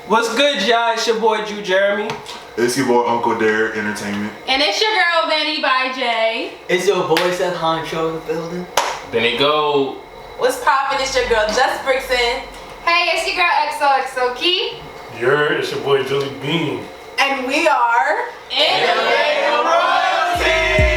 What's good, y'all? It's your boy Drew Jeremy. It's your boy Uncle Derek Entertainment. And it's your girl Benny by Jay. It's your boy Seth Honcho in the building. Benny Go. What's poppin'? It's your girl Just Brixton. Hey, it's your girl XOXO Key. It's your boy Julie Bean. And we are Innovative Royalty.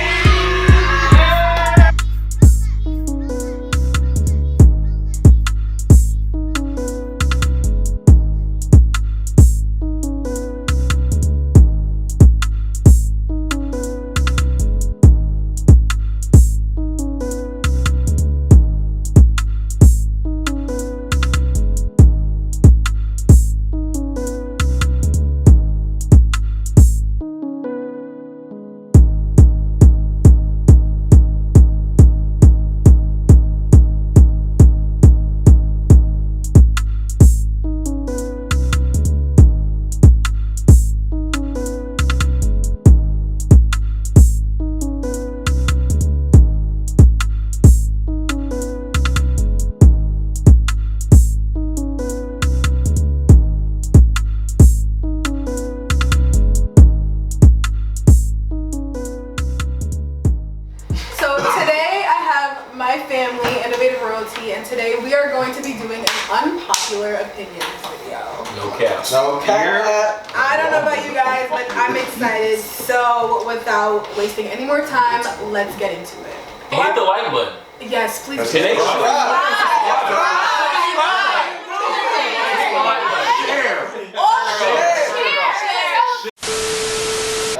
And today we are going to be doing an unpopular opinions video. No cap. No cap. I don't know about you guys, but I'm excited. So without wasting any more time, let's get into it. Hit the like button. Yes, please. Today,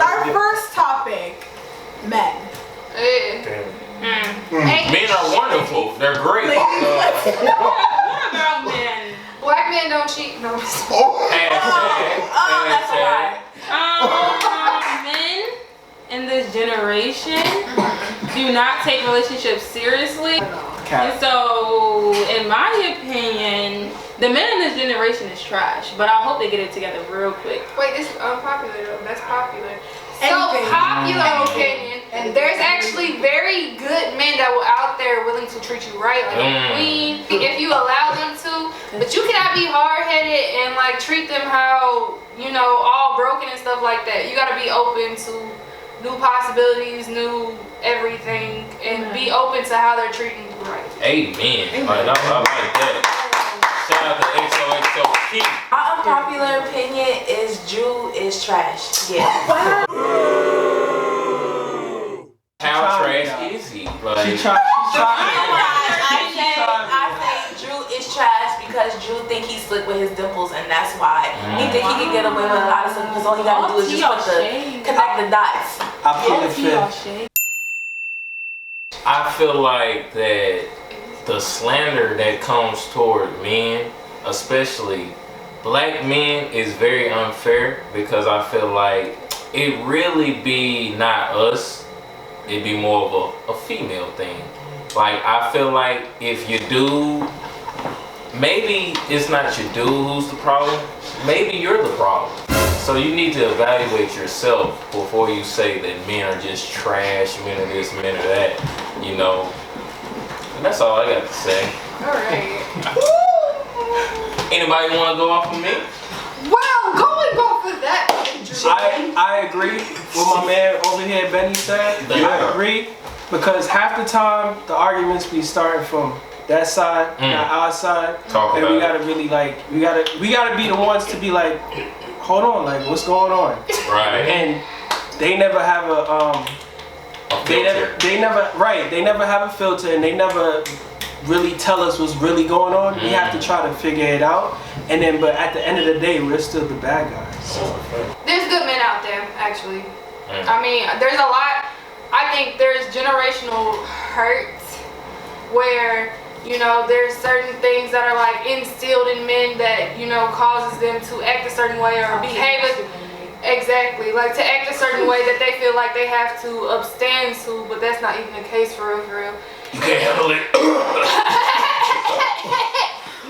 Our first topic, men. Men are wonderful. They're great. What about men? Black men don't cheat. No. That's a lie. Men in this generation do not take relationships seriously. And so, in my opinion, the men in this generation is trash. But I hope they get it together real quick. Wait, this is unpopular though. That's popular. Anything. So popular opinion. Anything. There's actually very good men that were out there willing to treat you right, like a queen, if you allow them to. But you cannot be hard-headed and like treat them how, you know, all broken and stuff like that. You gotta be open to new possibilities, new everything, and be open to how they're treating you right. Amen. Like, I like that. Shout out to XOXO Key. My unpopular opinion is Drew is trash. Yeah. How trash is he? Like, She tried. I say Drew is trash because Drew think he's slick with his dimples, and that's why he think he can get away with a lot of stuff because all he gotta do is just connect the dots. I plead the fifth. I feel like that the slander that comes toward men, especially black men, is very unfair because I feel like it really be not us. It'd be more of a female thing. Like, I feel like if you do, maybe it's not your dude who's the problem, maybe you're the problem. So you need to evaluate yourself before you say that men are just trash, men are this, men are that, you know. And that's all I got to say. Alright. Anybody want to go off of me? Well, going off of that, I agree with my man over here, Benny said. I agree because half the time the arguments be starting from that side, not our side, and we gotta really like we gotta be the ones to be like, hold on, like what's going on? Right. And they never have they never have a filter, and they never really tell us what's really going on. We have to try to figure it out, and then but at the end of the day, we're still the bad guys. So. there's good men out there, actually. I mean, there's a lot. I think there's generational hurt where, you know, there's certain things that are like instilled in men that, you know, causes them to act a certain way or behave exactly, like to act a certain way that they feel like they have to abstain to, but that's not even the case for real. You can't handle it.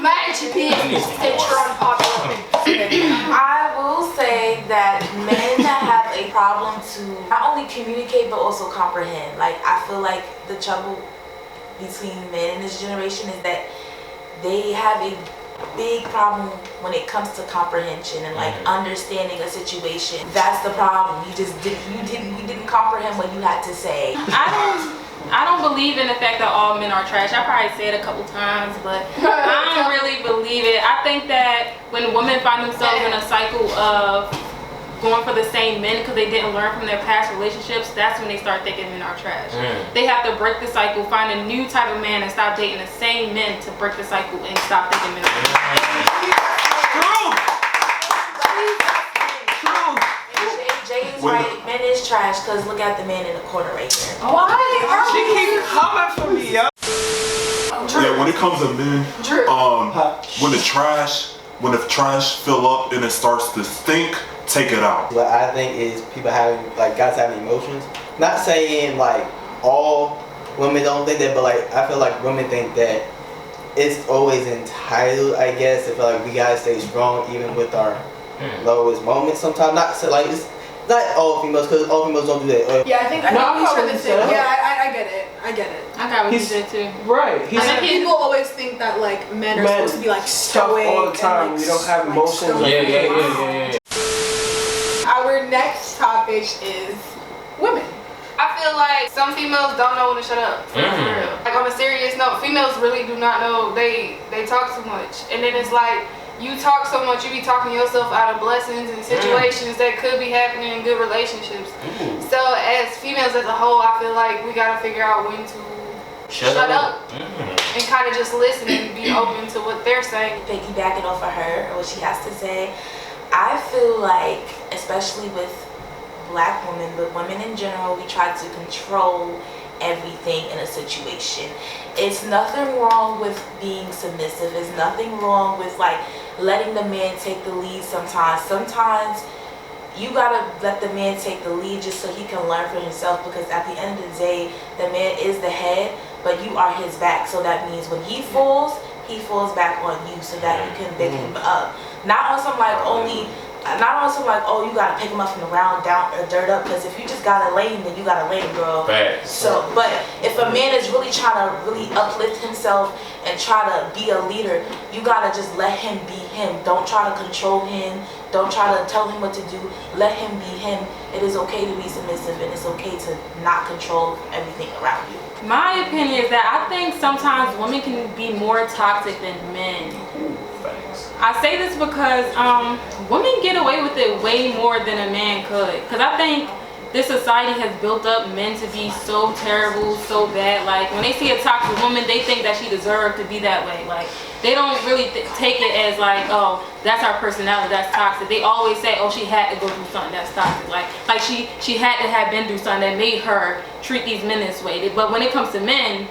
Mind your business, that you're unpopular. I will say that men have a problem to not only communicate but also comprehend. Like, I feel like the trouble between men in this generation is that they have a big problem when it comes to comprehension and like understanding a situation. That's the problem. You didn't comprehend what you had to say. I don't believe in the fact that all men are trash. I probably said it a couple times, but I don't really believe it. I think that when women find themselves in a cycle of going for the same men because they didn't learn from their past relationships, that's when they start thinking men are trash. They have to break the cycle, find a new type of man and stop dating the same men to break the cycle and stop thinking men are trash. Jay's right, men is trash because look at the man in the corner right here. Why? She keep coming for me, yo. Yeah, when it comes to men, when the trash fill up and it starts to stink, take it out. What I think is people having, like, guys having emotions. Not saying like all women don't think that, but like I feel like women think that it's always entitled, I guess. I feel like we gotta stay strong even with our lowest moments sometimes. Not so like it's not all females, because all females don't do that. Yeah, I think he's trying to say. Yeah, I get it. I got what you said too. Right. I think people always think that like men are supposed to be like stoic all the time. and, like, we don't have emotions. Yeah. Our next topic is women. I feel like some females don't know when to shut up. For real. Like on a serious note, females really do not know. They talk too much, and then it's like you talk so much, you be talking yourself out of blessings and situations that could be happening in good relationships. So as females as a whole, I feel like we gotta figure out when to shut up and kind of just listen and be open to what they're saying. Piggybacking off of her or what she has to say, I feel like, especially with Black women, but women in general, we try to control everything in a situation. It's nothing wrong with being submissive. It's nothing wrong with like letting the man take the lead sometimes. Sometimes you gotta let the man take the lead just so he can learn for himself, because at the end of the day, the man is the head, but you are his back. So that means when he falls back on you so that you can pick him up. Not on some like oh you gotta pick him up from the ground down or dirt up, because if you just gotta lay him, then you gotta lay him, girl. So but if a man is really trying to really uplift himself and try to be a leader, you gotta just let him be him. Don't try to control him. Don't try to tell him what to do. Let him be him. It is okay to be submissive, and it's okay to not control everything around you. My opinion is that I think sometimes women can be more toxic than men. I say this because women get away with it way more than a man could. Because I think this society has built up men to be so terrible, so bad. Like when they see a toxic woman, they think that she deserved to be that way. Like they don't really take it as like, oh, that's our personality, that's toxic. They always say, oh, she had to go through something that's toxic. Like she had to have been through something that made her treat these men this way. But when it comes to men,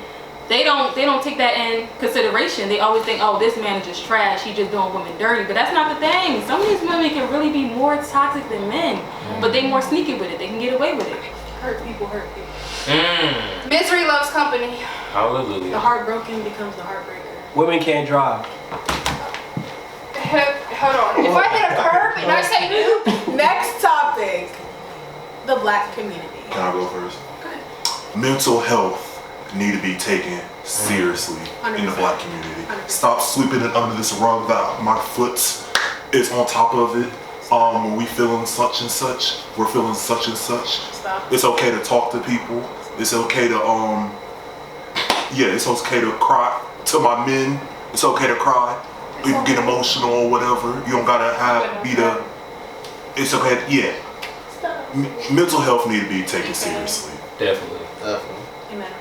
they don't take that in consideration. They always think, oh, this man is just trash, he's just doing women dirty. But that's not the thing. Some of these women can really be more toxic than men, but they more sneaky with it. They can get away with it. Hurt people. Misery loves company. Hallelujah. The heartbroken becomes the heartbreaker. Women can't drive. Hold on. If I hit a curb and I say no. Next topic. The Black community. Can I go first? Go ahead. Mental health need to be taken seriously 100%. In the Black community. 100%. Stop sweeping it under this rug that my foot is on top of it. When we feeling such and such, we're feeling such and such. Stop. It's okay to talk to people. It's okay to it's okay to cry to my men. It's okay to cry. You can get emotional or whatever. You don't gotta it's okay. Yeah. Mental health need to be taken seriously. Definitely. Amen.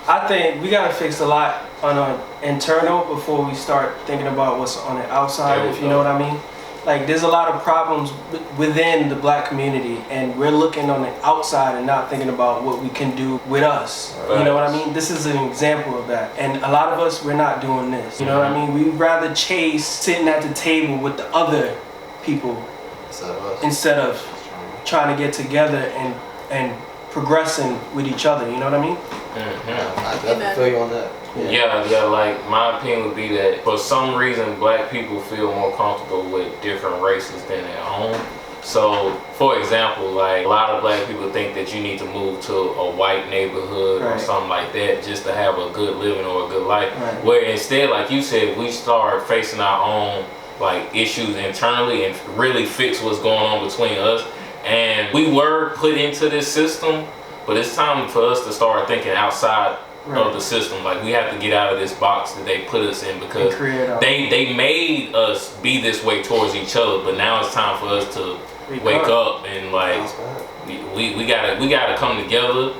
I think we gotta fix a lot on our internal before we start thinking about what's on the outside, if you know what I mean. Like there's a lot of problems within the Black community, and we're looking on the outside and not thinking about what we can do with us. Right. You know what I mean? This is an example of that. And a lot of us, we're not doing this. You know what I mean? We'd rather chase sitting at the table with the other people instead of trying to get together and progressing with each other. You know what I mean? I definitely feel you on that. Yeah, like my opinion would be that for some reason Black people feel more comfortable with different races than at home. So, for example, like a lot of black people think that you need to move to a white neighborhood or something like that just to have a good living or a good life. Where instead, like you said, we start facing our own like issues internally and really fix what's going on between us. And we were put into this system, but it's time for us to start thinking outside of the system. Like we have to get out of this box that they put us in because they made us be this way towards each other. But now it's time for us to wake up and like we gotta come together.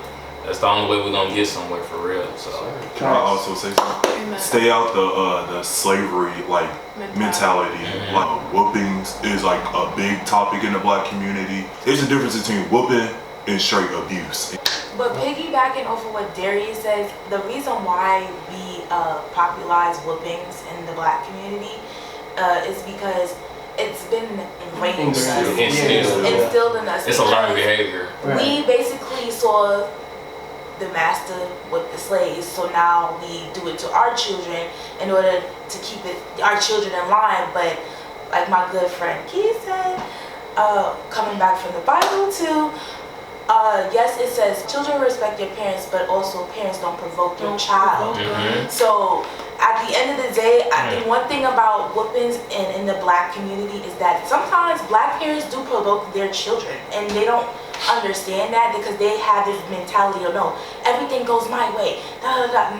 That's the only way we're gonna get somewhere for real. So can I also say something? Stay out the slavery like mentality. Like whoopings is like a big topic in the black community. There's a difference between whooping and straight abuse. But piggybacking off of what Darius says, the reason why we popularize whoopings in the black community is because it's been ingrained in us, instilled in us. It's a learned behavior. We basically saw the master with the slaves, so now we do it to our children in order to keep our children in line. But like my good friend Keith said, coming back from the Bible too, yes, it says children respect your parents, but also parents don't provoke your child. So at the end of the day, I think one thing about whoopings in the black community is that sometimes black parents do provoke their children, and they don't understand that because they have this mentality of no, everything goes my way.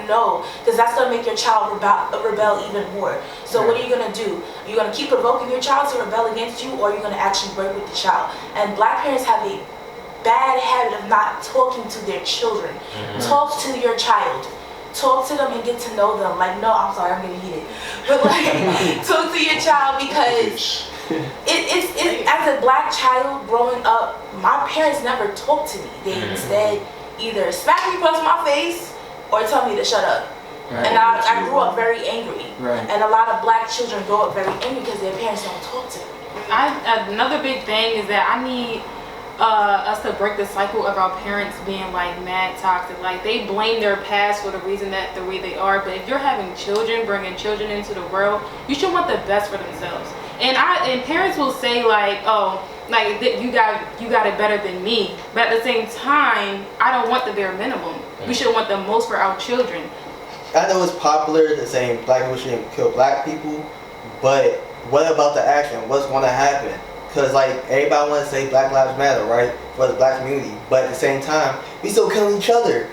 No, because that's gonna make your child rebel even more. So what are you gonna do? You're gonna keep provoking your child to rebel against you, or you're gonna actually work with the child. And black parents have a bad habit of not talking to their children. Talk to your child. Talk to them and get to know them. Like, no, I'm sorry, I'm getting heated. But like, talk to your child because it's as a black child growing up, my parents never talked to me. They instead either smack me across my face or tell me to shut up. And I grew up very angry. And a lot of black children grow up very angry because their parents don't talk to them. Another big thing is that I need us to break the cycle of our parents being like mad toxic. Like they blame their past for the reason that the way they are, but if you're having children, bringing children into the world, you should want the best for themselves. And parents will say like, oh, like you got it better than me, but at the same time, I don't want the bare minimum. We should want the most for our children. I know it's popular to say black people shouldn't kill black people, but what about the action? What's going to happen? Because like everybody wants to say Black Lives Matter, right, for the black community, but at the same time, we still killing each other.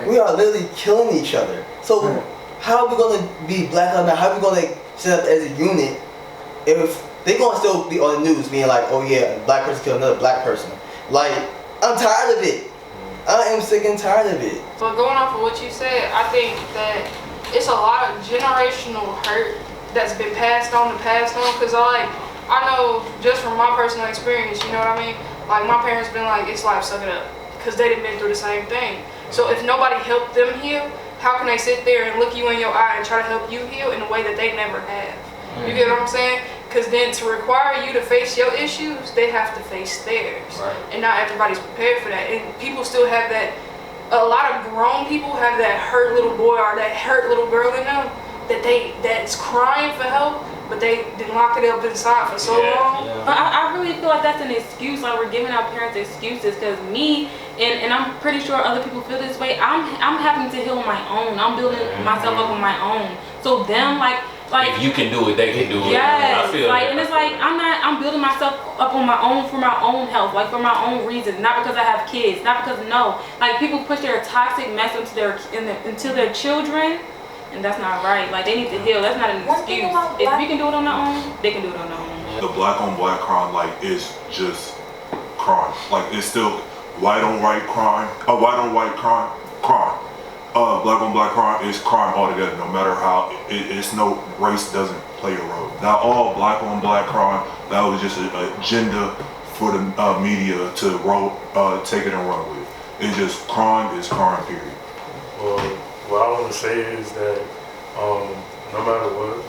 We are literally killing each other. So how are we going to be Black Lives Matter? How are we going to set up as a unit if they're going to still be on the news being like, oh yeah, a black person killed another black person? Like, I'm tired of it. I am sick and tired of it. But going off of what you said, I think that it's a lot of generational hurt that's been passed on, because I know just from my personal experience, you know what I mean? Like my parents been like, it's life, suck it up, because they done been through the same thing. So if nobody helped them heal, how can they sit there and look you in your eye and try to help you heal in a way that they never have? You get what I'm saying? Because then to require you to face your issues, they have to face theirs. And not everybody's prepared for that. And people still have that, a lot of grown people have that hurt little boy or that hurt little girl in them that's crying for help, but they didn't lock it up inside for so long. But I really feel like that's an excuse. Like we're giving our parents excuses, because me and I'm pretty sure other people feel this way. I'm having to heal on my own. I'm building myself up on my own. So them like if you can do it, they can do it. Yes, I feel like, and it's like I'm building myself up on my own for my own health, like for my own reasons, not because I have kids, not because like people push their toxic mess into their children. And that's not right. Like they need to heal. That's not an excuse. If we can do it on their own, they can do it on their own. The black on black crime, like, is just crime. Like it's still white on white crime. White on white crime. Black on black crime is crime altogether. No matter how it's no race doesn't play a role. Not all black on black crime. That was just an agenda for the media to take it and run with. It's just crime is crime. Period. Well, what I want to say is that no matter what,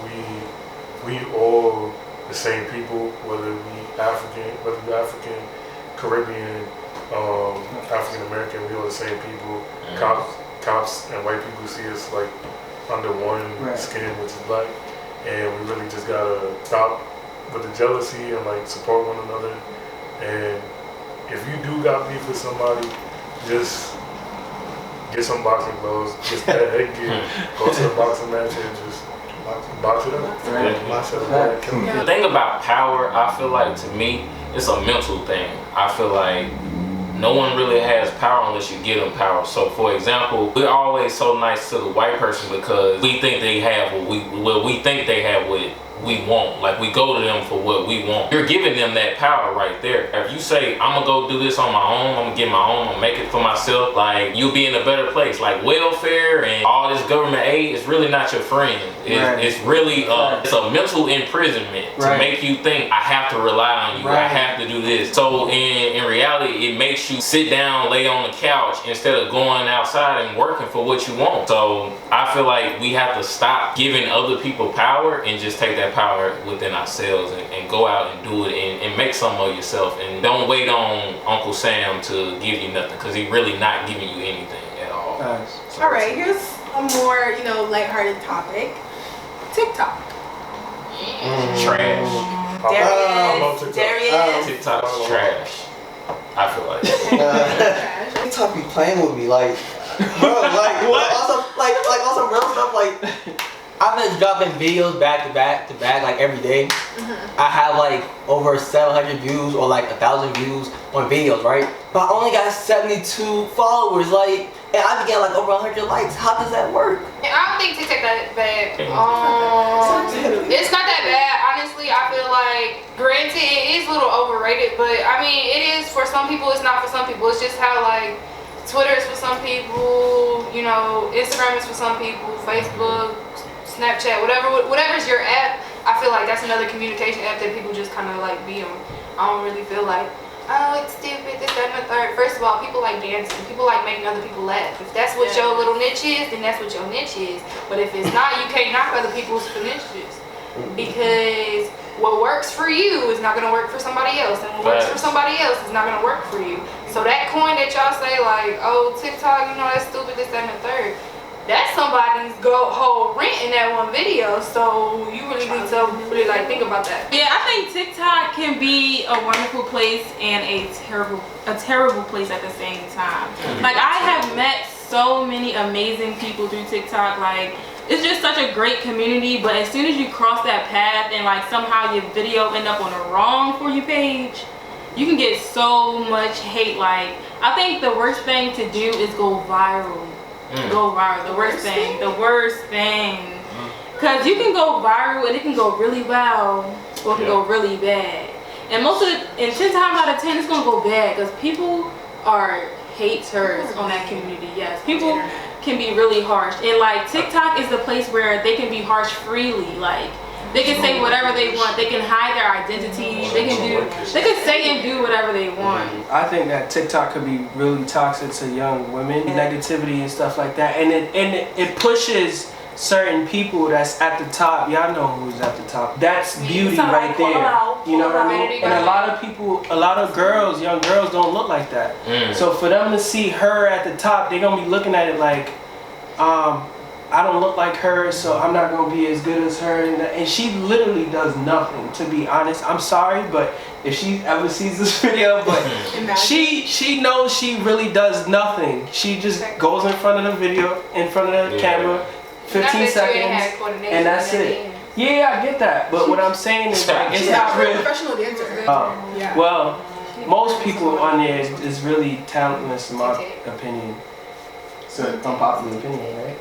we all the same people, whether we African, Caribbean, African American, we all the same people. Cops and white people see us like under one skin, which is black, and we really just gotta stop with the jealousy and like support one another. And if you do got beef with somebody, just get some boxing gloves, get that headgear, go to the boxing match and just box it up. The thing about power, I feel like to me, it's a mental thing. I feel like no one really has power unless you give them power. So for example, we're always so nice to the white person because we think they have what we think they have what we want. Like we go to them for what we want. You're giving them that power right there. If you say, I'm gonna go do this on my own, I'm gonna get my own, I'm gonna make it for myself, like you'll be in a better place. Like welfare and all this government aid is really not your friend. It's really it's a mental imprisonment to make you think I have to rely on you, I have to do this. So in reality, it makes you sit down, lay on the couch instead of going outside and working for what you want. So I feel like we have to stop giving other people power and just take that power within ourselves and go out and do it and make some of yourself, and don't wait on Uncle Sam to give you nothing because he really not giving you anything at all. All right, here's a more lighthearted topic. TikTok. Trash. Darius. TikTok's trash. I feel like TikTok be playing with me, like, bro, like on some real stuff, like. I've been dropping videos back to back, like every day. I have like over 700 views or like 1,000 views on videos, right? But I only got 72 followers, like, and I began like over 100 likes. How does that work? I don't think TikTok that bad. It's not that bad, honestly. I feel like, granted, it is a little overrated, but I mean, it is for some people. It's not for some people. It's just how like Twitter is for some people, Instagram is for some people, Facebook, Snapchat, whatever's your app. I feel like that's another communication app that people just kind of like be on. I don't really feel like, oh, it's stupid, this, that, and the third. First of all, people like dancing. People like making other people laugh. If that's what your little niche is, then that's what your niche is. But if it's not, you can't knock other people's niches. Because what works for you is not going to work for somebody else. And what works for somebody else is not going to work for you. So that coin that y'all say like, oh, TikTok, that's stupid, this, that, and the third. That's somebody's whole rent in that one video, so you really need to really think about that. Yeah, I think TikTok can be a wonderful place and a terrible place at the same time. Like I have met so many amazing people through TikTok. Like it's just such a great community, but as soon as you cross that path and like somehow your video end up on the wrong For You page, you can get so much hate. Like I think the worst thing to do is go viral. Go viral. The worst thing. Because you can go viral and it can go really well or it can go really bad. And 10 times out of 10 it's going to go bad because people are haters on that community. Yes, people can be really harsh. And like TikTok is the place where they can be harsh freely. Like they can say whatever they want. They can hide their identity. They can say and do whatever they want. I think that TikTok could be really toxic to young women, negativity and stuff like that. And it pushes certain people that's at the top. Y'all know who's at the top. That's beauty right there. You know what I mean? And a lot of people, a lot of girls, young girls don't look like that. So for them to see her at the top, they're gonna be looking at it like, I don't look like her, so I'm not gonna be as good as her. And she literally does nothing, to be honest. I'm sorry, but if she ever sees this video, but she knows she really does nothing. She just goes in front of the video, in front of the camera, 15 seconds, and that's it. Yeah, I get that, but what I'm saying is like, it's not really professional dancer. Well, most people on there is really talentless, in my opinion. So unpopular opinion, right?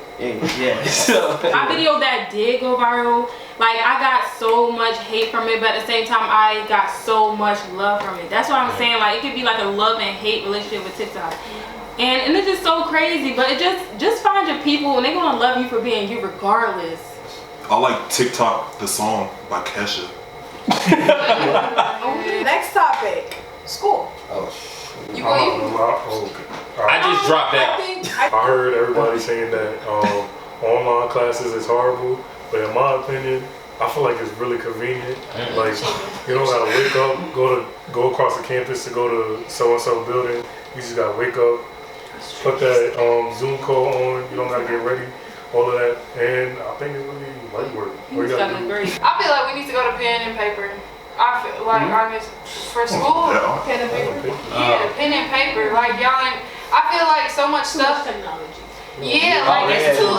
Yeah. So my video that did go viral, like I got so much hate from it, but at the same time I got so much love from it. That's what I'm saying. Like it could be like a love and hate relationship with TikTok. And it's just so crazy, but it just find your people and they're gonna love you for being you regardless. I like TikTok, the song by Kesha. Next topic, school. I just dropped out. I heard everybody saying that online classes is horrible, but in my opinion, I feel like it's really convenient. Like you don't gotta wake up, go across the campus to go to so and so building. You just gotta wake up, put that Zoom call on. You don't gotta get ready, all of that, and I think it's really light work. I feel like we need to go to pen and paper. I feel like for school. Pen and paper. Yeah, pen and paper. Like y'all ain't. I feel like so much stuff. Technology. Yeah, like it's too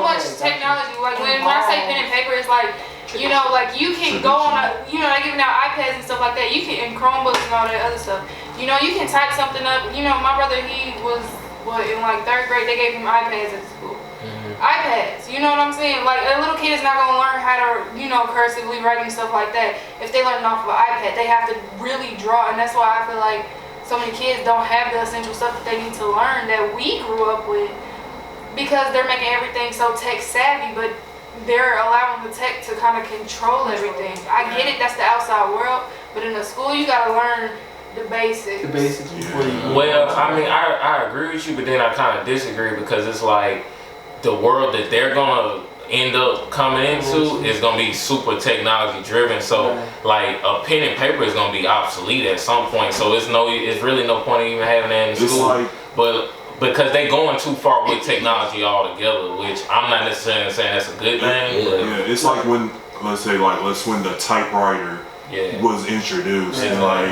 much technology. Like when I say pen and paper, it's like, you know, like you can go on they giving out iPads and stuff like that. You can, and Chromebooks and all that other stuff. You know, you can type something up. You know, my brother, he was in like 3rd grade. They gave him iPads at school. iPads, you know what I'm saying? Like a little kid is not gonna learn how to, cursively write and stuff like that. If they learn off of an iPad, they have to really draw, and that's why I feel like so many kids don't have the essential stuff that they need to learn that we grew up with, because they're making everything so tech savvy, but they're allowing the tech to kind of control everything. I get it, that's the outside world, but in the school you gotta learn the basics. The basics before you. Well, I mean, I agree with you, but then I kind of disagree, because it's like the world that they're gonna end up coming into is gonna be super technology driven. So like a pen and paper is gonna be obsolete at some point. So it's really no point in even having that in school. But because they going too far with technology altogether, which I'm not necessarily saying that's a good thing. But it's like when when the typewriter was introduced, and like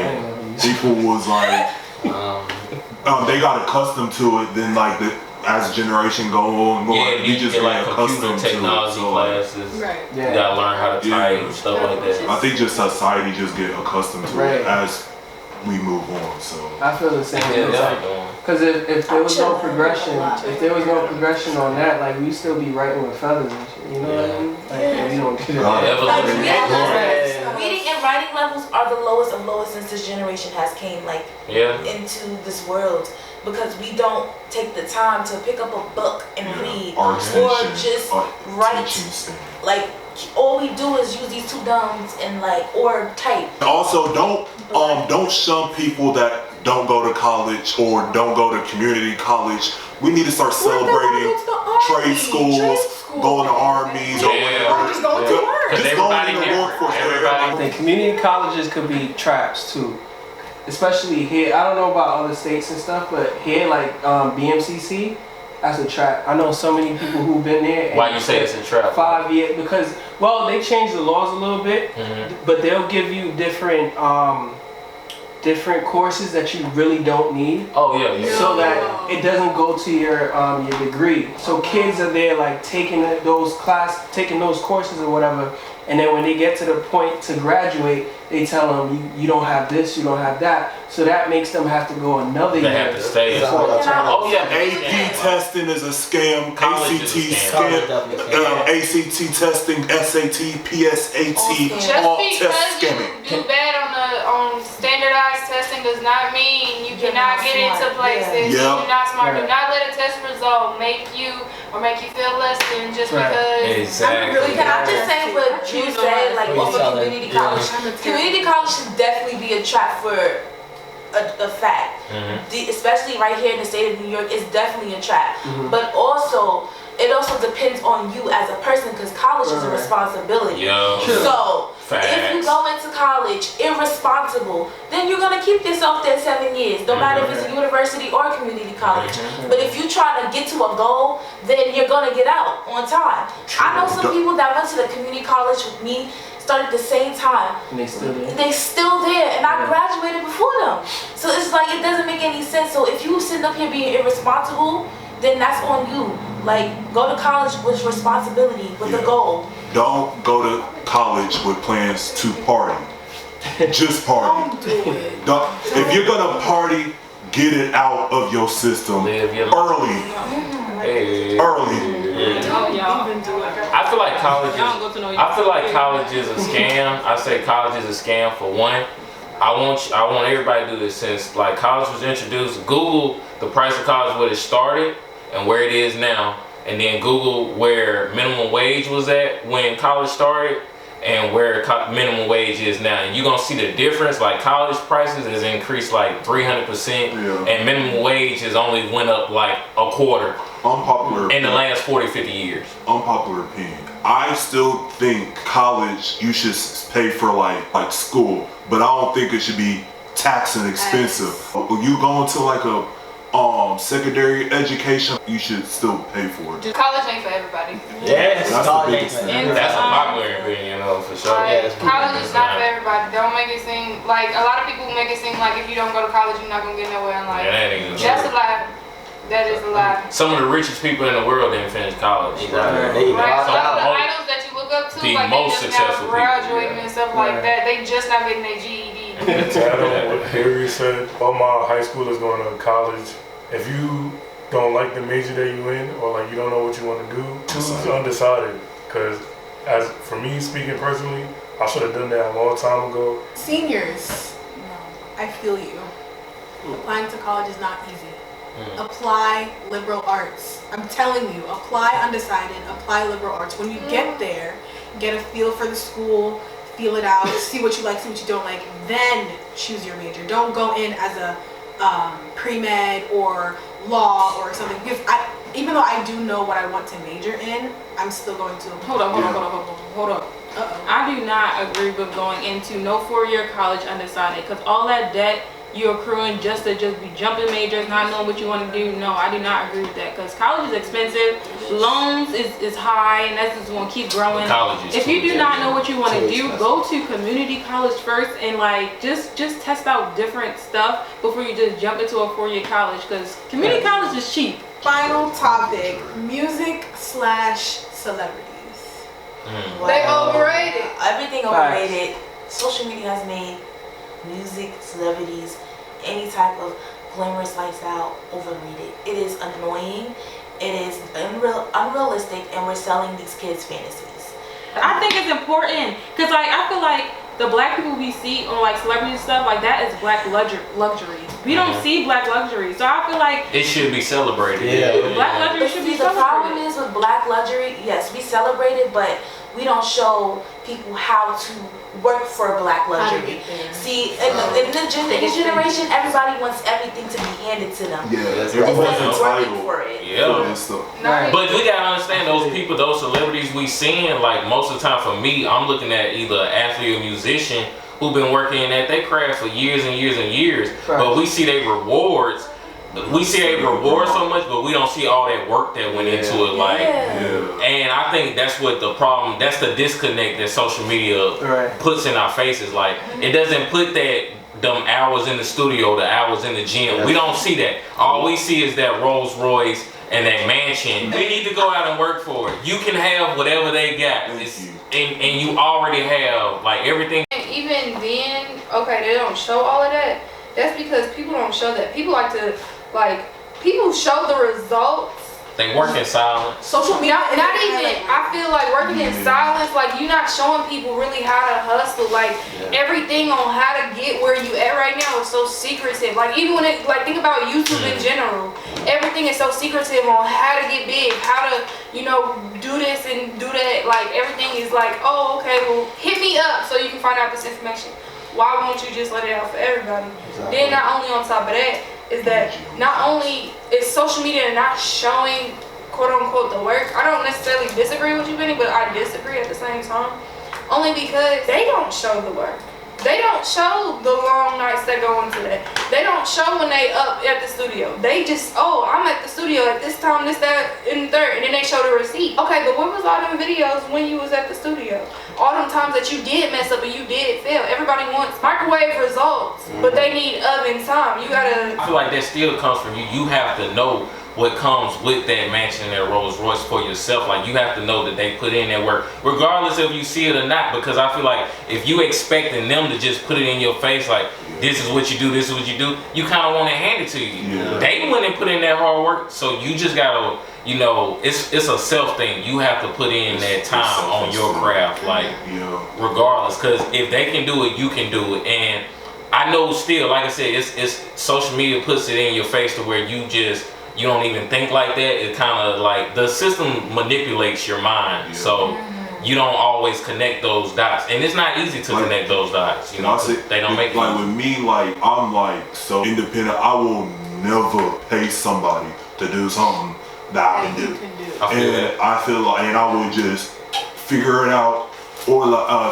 people was like they got accustomed to it. Then like as generation go on, you just get like accustomed technology to it. classes. Right. You gotta learn how to type and stuff like that. I think just society just get accustomed to it as we move on. So I feel the same. Because if there was no progression, on that, like we still be writing with feathers and shit. You know what I mean? Like we don't do that. Reading and writing levels are the lowest of lowest since this generation has came into this world. Because we don't take the time to pick up a book and read, or just write. Like all we do is use these 2 thumbs and or type. Also, don't shun people that don't go to college or don't go to community college. We need to start celebrating trade schools, going to armies, or whatever. Just going to work. Just going to the workforce. I think community colleges could be traps too. Especially here, I don't know about other states and stuff, but here, like BMCC, that's a trap. I know so many people who've been there. Why you say it's a trap? 5 years, because they changed the laws a little bit, but they'll give you different courses that you really don't need. Oh yeah. So that it doesn't go to your degree. So kids are there like taking those courses or whatever. And then when they get to the point to graduate, they tell them you don't have this, you don't have that. So that makes them have to go another year. They have to stay. AP testing is a scam. ACT scam. ACT testing, SAT, PSAT, all test scamming. Just because you do bad on standardized testing does not mean you cannot get into places. You're not smart. Do not let a test result make you feel less than just because. Exactly. Can I just say what you said, like over community college? Community college should definitely be a trap for a fact. Especially right here in the state of New York, it's definitely a trap. But also, it also depends on you as a person, because college is a responsibility. So if you go into college irresponsible, then you're gonna keep yourself there 7 years, no matter if it's a university or community college. But if you try to get to a goal, then you're gonna get out on time. I know some people that went to the community college with me, started at the same time. And they still there, and I graduated before them. So it's like it doesn't make any sense. So if you sitting up here being irresponsible, then that's on you. Like, go to college with responsibility, with a goal. Don't go to college with plans to party. Just party. Don't do it. If you're gonna party, get it out of your system early. I feel like college is a scam. I say college is a scam for one. I want everybody to do this. Since like college was introduced, Google the price of college, what it started and where it is now, and then Google where minimum wage was at when college started and where minimum wage is now, and you're gonna see the difference. Like college prices has increased like 300%, and minimum wage has only went up like a quarter. Unpopular in the last 40-50 years. Unpopular opinion. I still think college you should pay for like school, but I don't think it should be taxed and expensive. You go into like a secondary education, you should still pay for it. College ain't for everybody. Yes, college ain't for everybody. That's a popular opinion, for sure. College is not for everybody. Don't make it seem like a lot of people make it seem like if you don't go to college, you're not gonna get nowhere in life. That's a lie. That is a lie. Some of the richest people in the world didn't finish college. Right. Some of the idols that you look up to, like they just now graduating and stuff like that, they just not getting their GED. What Harry said, all my high schoolers going to college. If you don't like the major that you in, or like you don't know what you want to do, choose undecided. Because as for me speaking personally, I should have done that a long time ago. Seniors, I feel you. Applying to college is not easy. Apply liberal arts. I'm telling you, apply undecided, apply liberal arts. When you get there, get a feel for the school, feel it out, see what you like, see what you don't like, then choose your major. Don't go in as a pre-med or law or something, because even though I do know what I want to major in, I'm still going to hold up. Uh-oh. I do not agree with going into no 4-year college undecided, because all that debt you're accruing just to be jumping majors, not knowing what you want to do. No, I do not agree with that, because college is expensive, loans is high, and that's just going to keep growing. If you do not know what you want to do, go to community college first and like just test out different stuff before you just jump into a 4-year college, because community college is cheap. Final topic: music/celebrities. They overrated. Everything overrated. Social media has made music, celebrities, any type of glamorous lifestyle overrated. It is annoying. It is unrealistic, and we're selling these kids fantasies. I think it's important, because like I feel like the black people we see on like celebrity stuff like that is black luxury. We don't see black luxury, so I feel like it should be celebrated. Black luxury should be celebrated. The problem is with black luxury, yes, we celebrate it, but we don't show people how to work for black luxury. See, in this generation, everybody wants everything to be handed to them. Everyone's entitled for it. But we gotta understand those people, those celebrities we seeing, like most of the time for me, I'm looking at either an athlete or musician who've been working at their craft for years and years and years. But we see their rewards. We see they reward so much, but we don't see all that work that went into it. And I think that's what the problem, that's the disconnect that social media puts in our faces. Like, it doesn't put them hours in the studio, the hours in the gym. We don't see that. All we see is that Rolls Royce and that mansion. We need to go out and work for it. You can have whatever they got. And you already have like everything. And even then, okay, they don't show all of that. That's because people don't show that. People like to, people show the results. They work in silence. Social media, not even. I feel like working in silence, like you're not showing people really how to hustle. Everything on how to get where you at right now is so secretive. Like even when think about YouTube in general, everything is so secretive on how to get big, how to do this and do that. Like everything is like, oh okay, well hit me up so you can find out this information. Why won't you just let it out for everybody? Then not only on top of that is that not only is social media not showing quote unquote the work. I don't necessarily disagree with you, Benny, but I disagree at the same time. Only because they don't show the work. They don't show the long nights that go into that. They don't show when they up at the studio. They just, oh, I'm at the studio at this time, this, that, and the third, and then they show the receipt. Okay, but what was all them videos when you was at the studio? All them times that you did mess up and you did fail. Everybody wants microwave results, but they need oven time. You gotta. I feel like that still comes from you. You have to know what comes with that mansion, that Rolls Royce for yourself. Like, you have to know that they put in that work, regardless if you see it or not. Because I feel like if you expecting them to just put it in your face, like this is what you do, this is what you do, you kind of want to hand it to you. They went and put in that hard work, so you just gotta, it's a self thing. You have to put in that time on your craft, regardless. Because if they can do it, you can do it. And I know still, like I said, it's social media puts it in your face to where you don't even think like that. It kind of like the system manipulates your mind, so you don't always connect those dots, and it's not easy to connect those dots. They don't make it. With me, I'm so independent. I will never pay somebody to do something that I can do. I feel like, and I will just figure it out. Or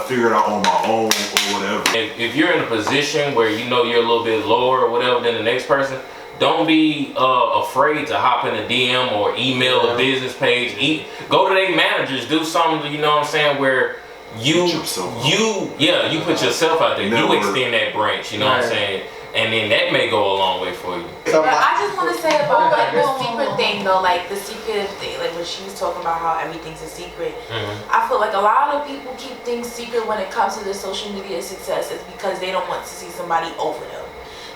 figure it out on my own or whatever. If you're in a position where you're a little bit lower or whatever than the next person, don't be afraid to hop in a DM or email a business page. Go to their managers, do something, you know what I'm saying, where you put yourself out there. You extend that branch, you know what I'm saying? And then that may go a long way for you. But I just want to say about like the secret thing though, like the secret thing, like when she was talking about how everything's a secret. I feel like a lot of people keep things secret when it comes to their social media success is because they don't want to see somebody over them.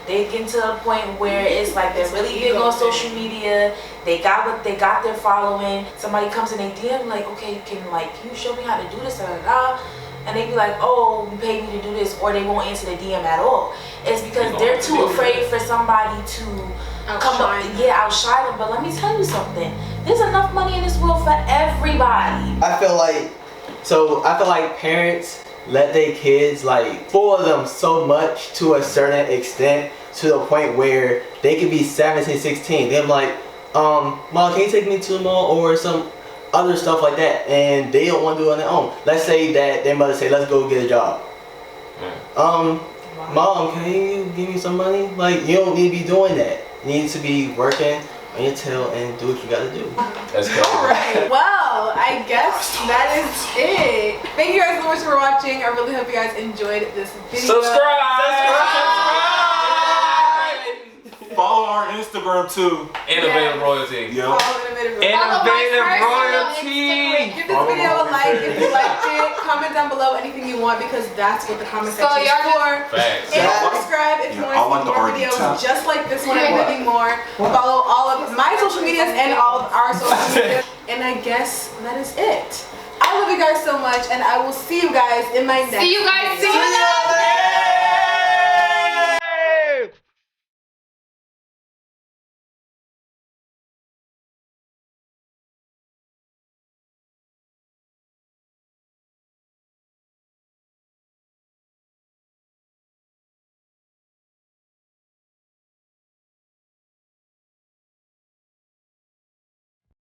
They get to the point where it's like they're really big on social media. They got their following. Somebody comes in they DM like, okay, can you show me how to do this? And they be like, oh, you paid me to do this, or they won't answer the DM at all. It's because they're too afraid for somebody to outshine them. But let me tell you something. There's enough money in this world for everybody. I feel like parents let their kids spoil them so much to a certain extent to the point where they could be 17, 16. They're like, Mom, can you take me to the mall or some other stuff like that, and they don't want to do it on their own. Let's say that their mother say, let's go get a job. Mom, can you give me some money? You don't need to be doing that. You need to be working on your tail and do what you gotta do. Alright, well, I guess that is it. Thank you guys so much for watching. I really hope you guys enjoyed this video. Subscribe! Follow our Instagram too. Innovative Royalty. Yep. Innovative Royalty. Give this video a like if you liked it. Comment down below anything you want because that's what the comment section is for. Facts. And subscribe if you want to see more videos just like this one and many more. Follow all of my social medias and all of our social medias. And I guess that is it. I love you guys so much and I will see you guys in my next video. See you guys.